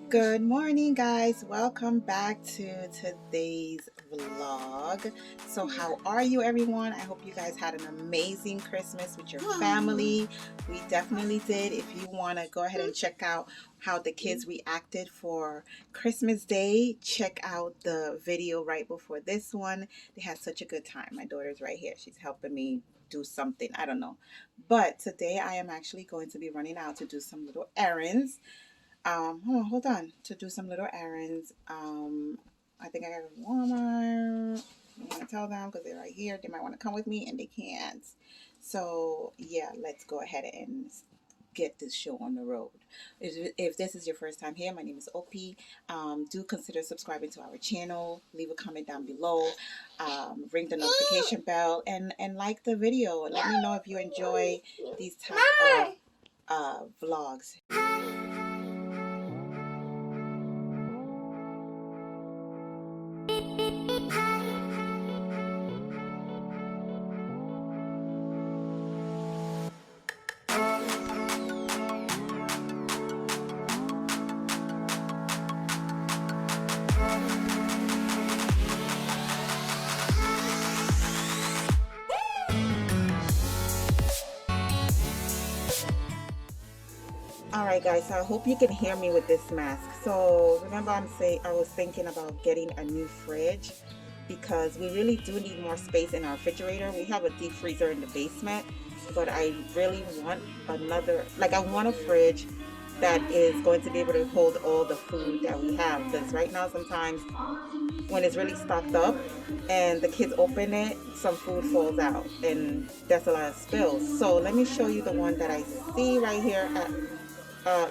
Good morning, guys. Welcome back to today's vlog. So how are you, everyone? I hope you guys had an amazing Christmas with your family. We definitely did. If you want to go ahead and check out how the kids reacted for Christmas Day, check out the video right before this one. They had such a good time. My daughter's right here. She's helping me do something. I don't know. But today I am actually going to be running out to do some little errands. Hold on, to do some little errands. I think I gotta go to Walmart. I'm gonna tell them because they're right here. They might want to come with me and they can't. So yeah, let's go ahead and get this show on the road. If this is your first time here, my name is Opie. Do consider subscribing to our channel. Leave a comment down below. Ring the notification bell and like the video. Let me know if you enjoy these type of vlogs. Alright guys, so I hope you can hear me with this mask. So remember I was thinking about getting a new fridge because we really do need more space in our refrigerator. We have a deep freezer in the basement, but I really want I want a fridge that is going to be able to hold all the food that we have, because right now sometimes when it's really stocked up and the kids open it, some food falls out and that's a lot of spills. So let me show you the one that I see right here at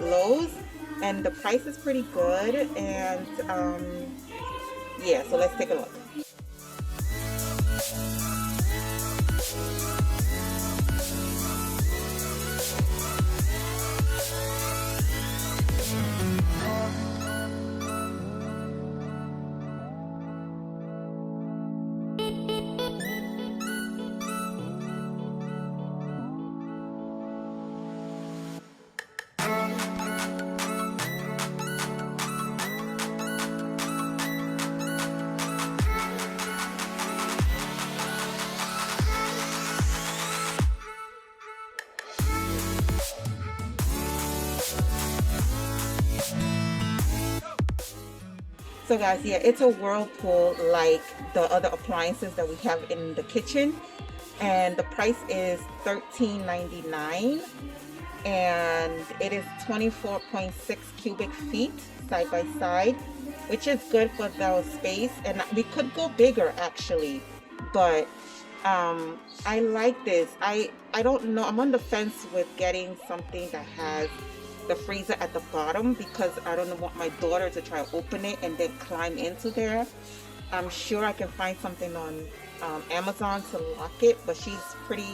Lowe's, and the price is pretty good, and yeah, so let's take a look. So guys, yeah, it's a Whirlpool like the other appliances that we have in the kitchen, and the price is $13.99, and it is 24.6 cubic feet side by side, which is good for the space, and we could go bigger actually, but I like this. I don't know, I'm on the fence with getting something that has the freezer at the bottom because I don't want my daughter to try to open it and then climb into there. I'm sure I can find something on Amazon to lock it, but she's pretty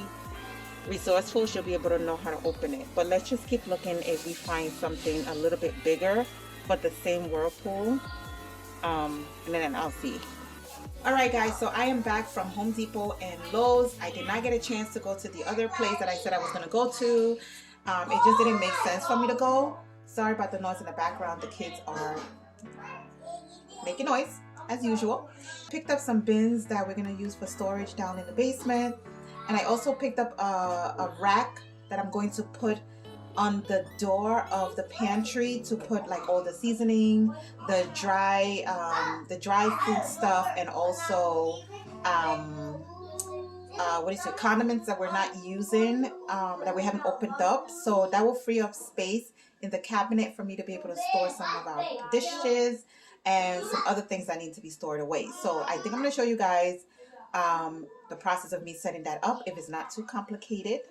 resourceful. She'll be able to know how to open it. But let's just keep looking if we find something a little bit bigger but the same Whirlpool, and then I'll see. Alright guys, so I am back from Home Depot and Lowe's. I did not get a chance to go to the other place that I said I was going to go to. It just didn't make sense for me to go. Sorry about the noise in the background. The kids are making noise as usual. Picked up some bins that we're going to use for storage down in the basement. And I also picked up a rack that I'm going to put on the door of the pantry to put like all the seasoning, the dry food stuff, and also condiments that we're not using, that we haven't opened up. So that will free up space in the cabinet for me to be able to store some of our dishes and some other things that need to be stored away. So I think I'm going to show you guys the process of me setting that up, if it's not too complicated.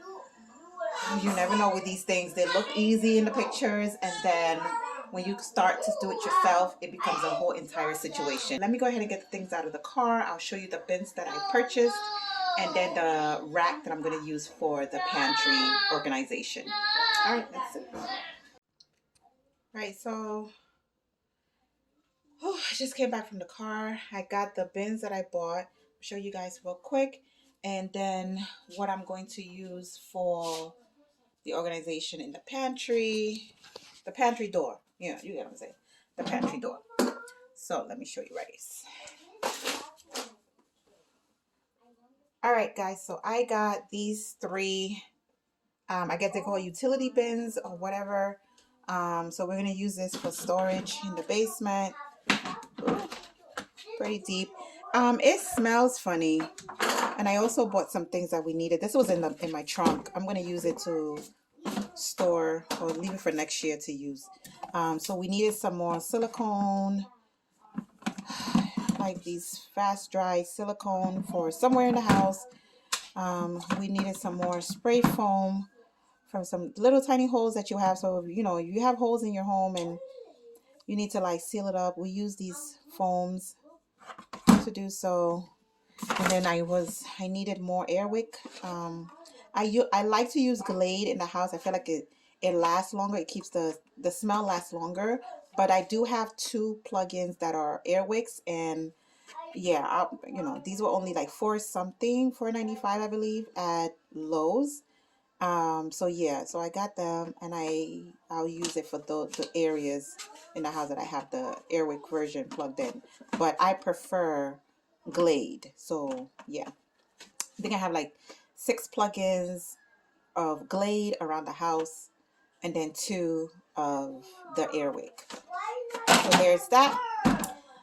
You never know with these things. They look easy in the pictures, and then when you start to do it yourself, it becomes a whole entire situation. Let me go ahead and get the things out of the car. I'll show you the bins that I purchased, and then the rack that I'm going to use for the pantry organization. All right, that's it. Right, so I just came back from the car. I got the bins that I bought. I'll show you guys real quick, and then what I'm going to use for the organization in the pantry door. Yeah, you get what I'm saying. the pantry door. So let me show you guys. All right, guys, so I got these three, I guess they call utility bins or whatever. So we're going to use this for storage in the basement. Ooh, pretty deep. It smells funny. And I also bought some things that we needed. This was in my trunk. I'm going to use it to store or leave it for next year to use. So we needed some more silicone, like these fast dry silicone for somewhere in the house. We needed some more spray foam from some little tiny holes that you have. So, you know, you have holes in your home and you need to like seal it up. We use these foams to do so. And then I needed more Airwick. I like to use Glade in the house. I feel like it lasts longer. It keeps the smell lasts longer. But I do have two plugins that are Airwicks, and yeah, you know, these were only like $4.95, I believe, at Lowe's. So yeah, so I got them, and I'll use it for the areas in the house that I have the Airwick version plugged in. But I prefer Glade. So yeah, I think I have like 6 plugins of Glade around the house, and then 2 of the Airwick. So there's that.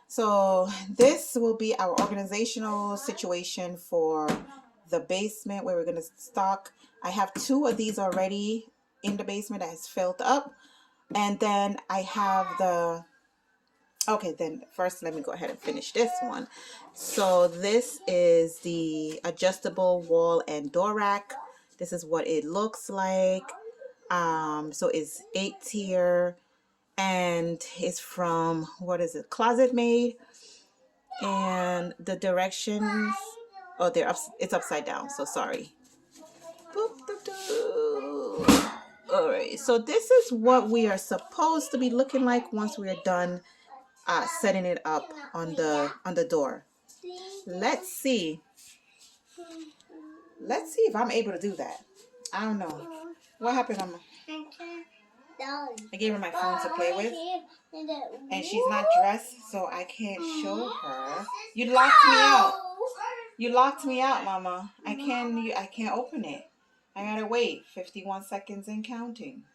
So this will be our organizational situation for the basement where we're going to stock. I have 2 of these already in the basement that has filled up. And then I have the, okay, then first let me go ahead and finish this one. So this is the adjustable wall and door rack. This is what it looks like. So it's 8-tier. And it's from, what is it, Closet Made. And the directions, oh, it's upside down, so sorry. All right, so this is what we are supposed to be looking like once we are done setting it up on the door. Let's see if I'm able to do that. I don't know what happened on my, I gave her my phone to play with, and she's not dressed, so I can't show her. You locked me out. You locked me out, Mama. I can't open it. I gotta wait 51 seconds and counting.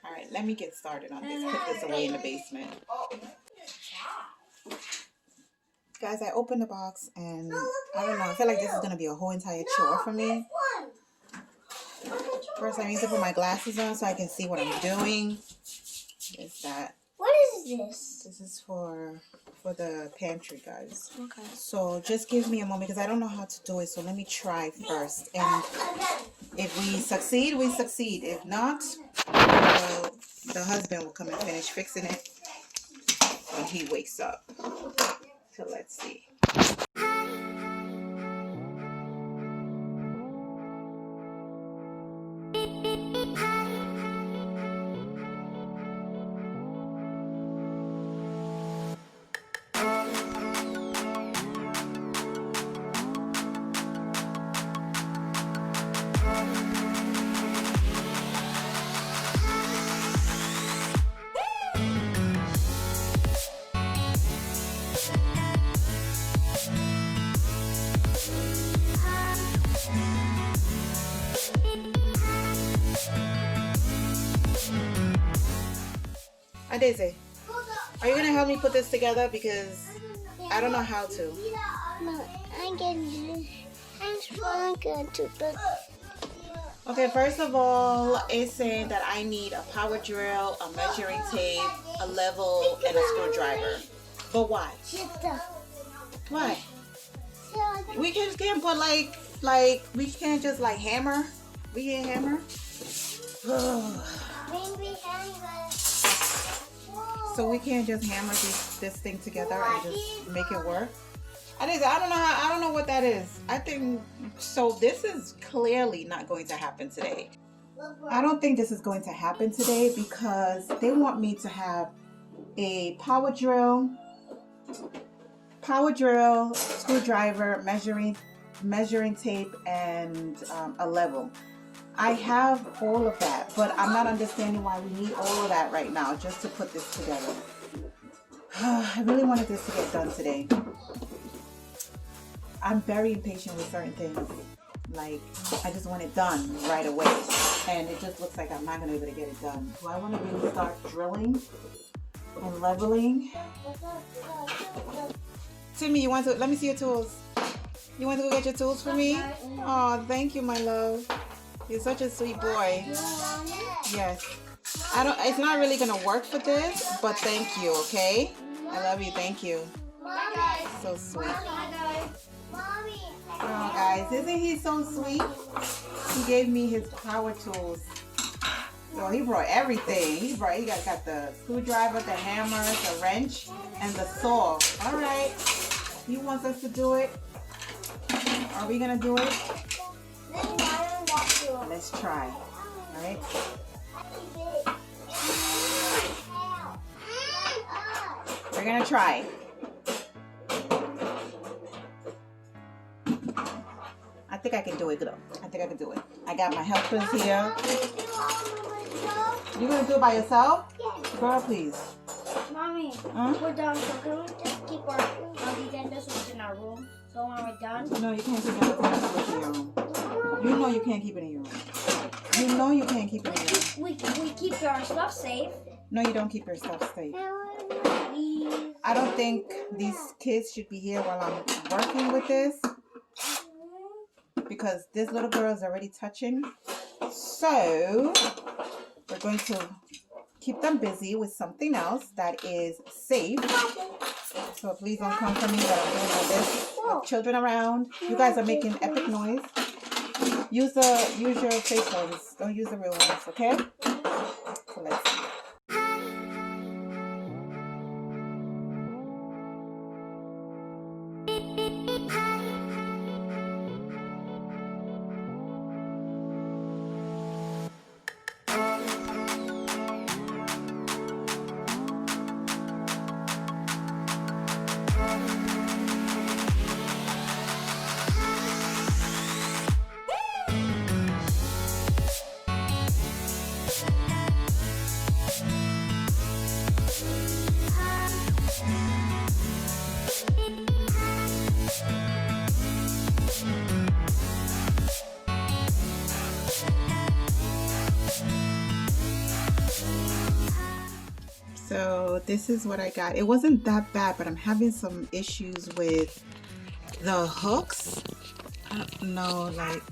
All right, let me get started on this. Put this away in the basement. Guys, I opened the box, and I don't know. I feel like this is gonna be a whole entire chore for me. First, I need to put my glasses on so I can see what I'm doing. Is that? What is this? This is for the pantry, guys. Okay. So just give me a moment because I don't know how to do it. So let me try first. And if we succeed, we succeed. If not, the husband will come and finish fixing it when he wakes up. So let's see. Daisy, are you gonna help me put this together because I don't know how to. I'm going to put. Okay, first of all, it's saying that I need a power drill, a measuring tape, a level, and a screwdriver. But why? Why? We just can't put like we can't just like hammer. We can't hammer. So we can't just hammer this thing together and just make it work. I don't know what that is. I think so. This is clearly not going to happen today. I don't think this is going to happen today because they want me to have a power drill, screwdriver, measuring tape, and a level. I have all of that, but I'm not understanding why we need all of that right now just to put this together. I really wanted this to get done today. I'm very impatient with certain things. Like, I just want it done right away. And it just looks like I'm not going to be able to get it done. Do I want to really start drilling and leveling? Timmy, you want to, let me see your tools. You want to go get your tools for me? Oh, thank you, my love. You're such a sweet boy. Yes. It's not really going to work for this, but thank you, okay? I love you. Thank you. So sweet. Oh, guys, isn't he so sweet? He gave me his power tools. So he brought everything. He got the screwdriver, the hammer, the wrench, and the saw. All right. He wants us to do it. Are we gonna do it? Let's try. All right. We're gonna try. I think I can do it, though. I think I can do it. I got my helpers here. You gonna do it by yourself? Yes. Girl, please. Mommy, we're done. So can we just keep working? We can just switch in our room. So when we're done. No, you can't keep it in your room. You know you can't keep it in your room. You know you can't keep it in your room. We keep our stuff safe. No, you don't keep your stuff safe. I don't think these kids should be here while I'm working with this, because this little girl is already touching. So we're going to keep them busy with something else that is safe. So please don't come for me that I'm doing all this with children around. You guys are making epic noise. Use your fake ones. Don't use the real ones, okay? So let's see. So this is what I got. It wasn't that bad, but I'm having some issues with the hooks. I don't know, like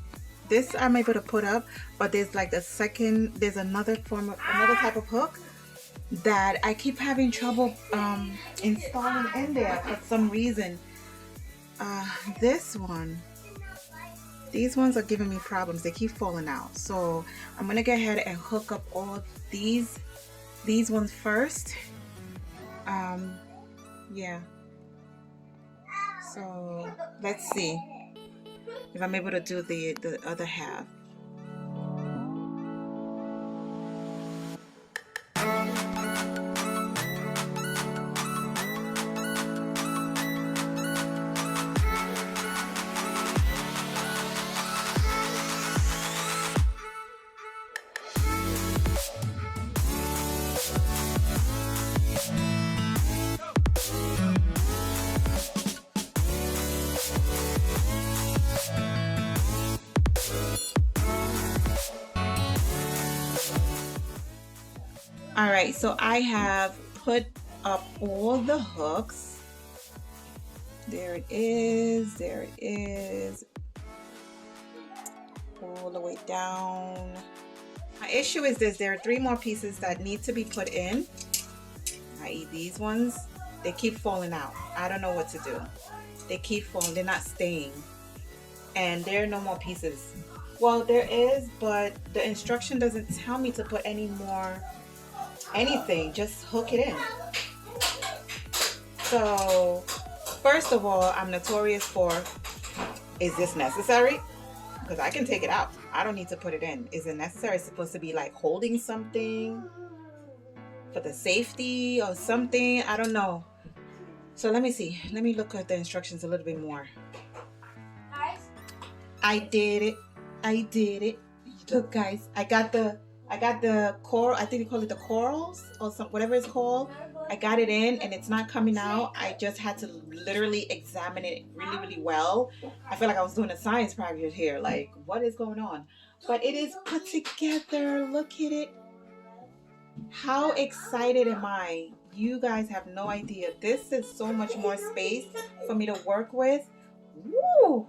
this I'm able to put up, but there's like there's another type of hook that I keep having trouble installing in there for some reason. These ones are giving me problems. They keep falling out. So I'm gonna go ahead and hook up all these ones first. Yeah. So let's see if I'm able to do the other half. All right, so I have put up all the hooks. There it is, all the way down. My issue is this: there are 3 more pieces that need to be put in, i.e. these ones. They keep falling out. I don't know what to do. They keep falling, they're not staying. And there are no more pieces. Well, there is, but the instruction doesn't tell me to put any more anything, just hook it in. So first of all, I'm notorious for, is this necessary? Because I can take it out. I don't need to put it in. Is it necessary? It's supposed to be like holding something for the safety or something. I don't know. So let me see. Let me look at the instructions a little bit more. I did it. Look, guys, I got the coral. I think they call it the corals or some, whatever it's called. I got it in and it's not coming out. I just had to literally examine it really, really well. I feel like I was doing a science project here. Like, what is going on? But it is put together. Look at it. How excited am I? You guys have no idea. This is so much more space for me to work with. Woo! Woo.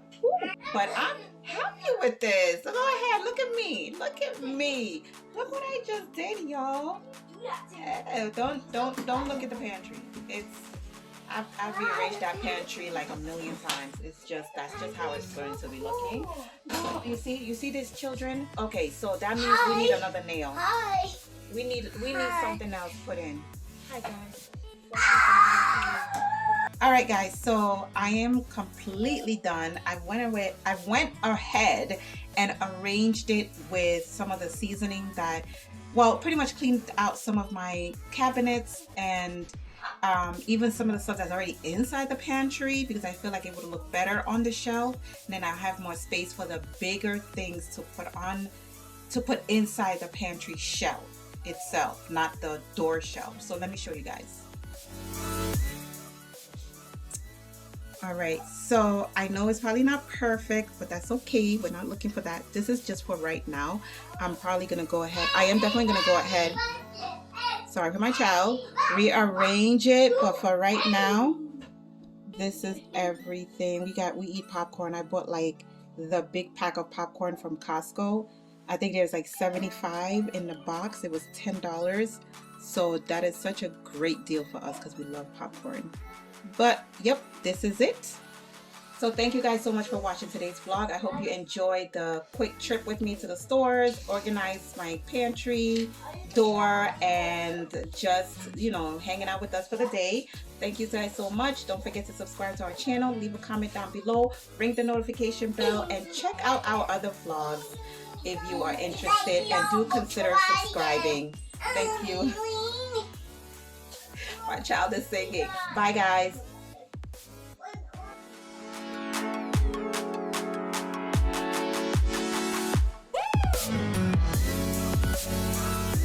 But I'm happy with this. Go ahead, look at me. Look at me. Look what I just did, y'all. Don't look at the pantry. I've rearranged that pantry like a million times. That's just how it's going to be looking. Oh, you see these children? Okay, so that means we need another nail. Hi. We need something else put in. Hi guys. All right guys, so I am completely done. I went ahead and arranged it with some of the seasoning that, well, pretty much cleaned out some of my cabinets and even some of the stuff that's already inside the pantry, because I feel like it would look better on the shelf. And then I have more space for the bigger things to put inside the pantry shelf itself, not the door shelf. So let me show you guys. All right, so I know it's probably not perfect, but that's okay. We're not looking for that. This is just for right now. I'm probably gonna go ahead. I am definitely gonna go ahead. Sorry for my child. Rearrange it, but for right now, this is everything. We eat popcorn. I bought like the big pack of popcorn from Costco. I think there's like 75 in the box. It was $10. So that is such a great deal for us because we love popcorn. But yep, this is it. So thank you guys so much for watching today's vlog. I hope you enjoyed the quick trip with me to the stores, organized my pantry door, and just, you know, hanging out with us for the day. Thank you guys so much. Don't forget to subscribe to our channel, leave a comment down below, ring the notification bell, and check out our other vlogs if you are interested, and do consider subscribing. Thank you. My child is singing. Bye guys.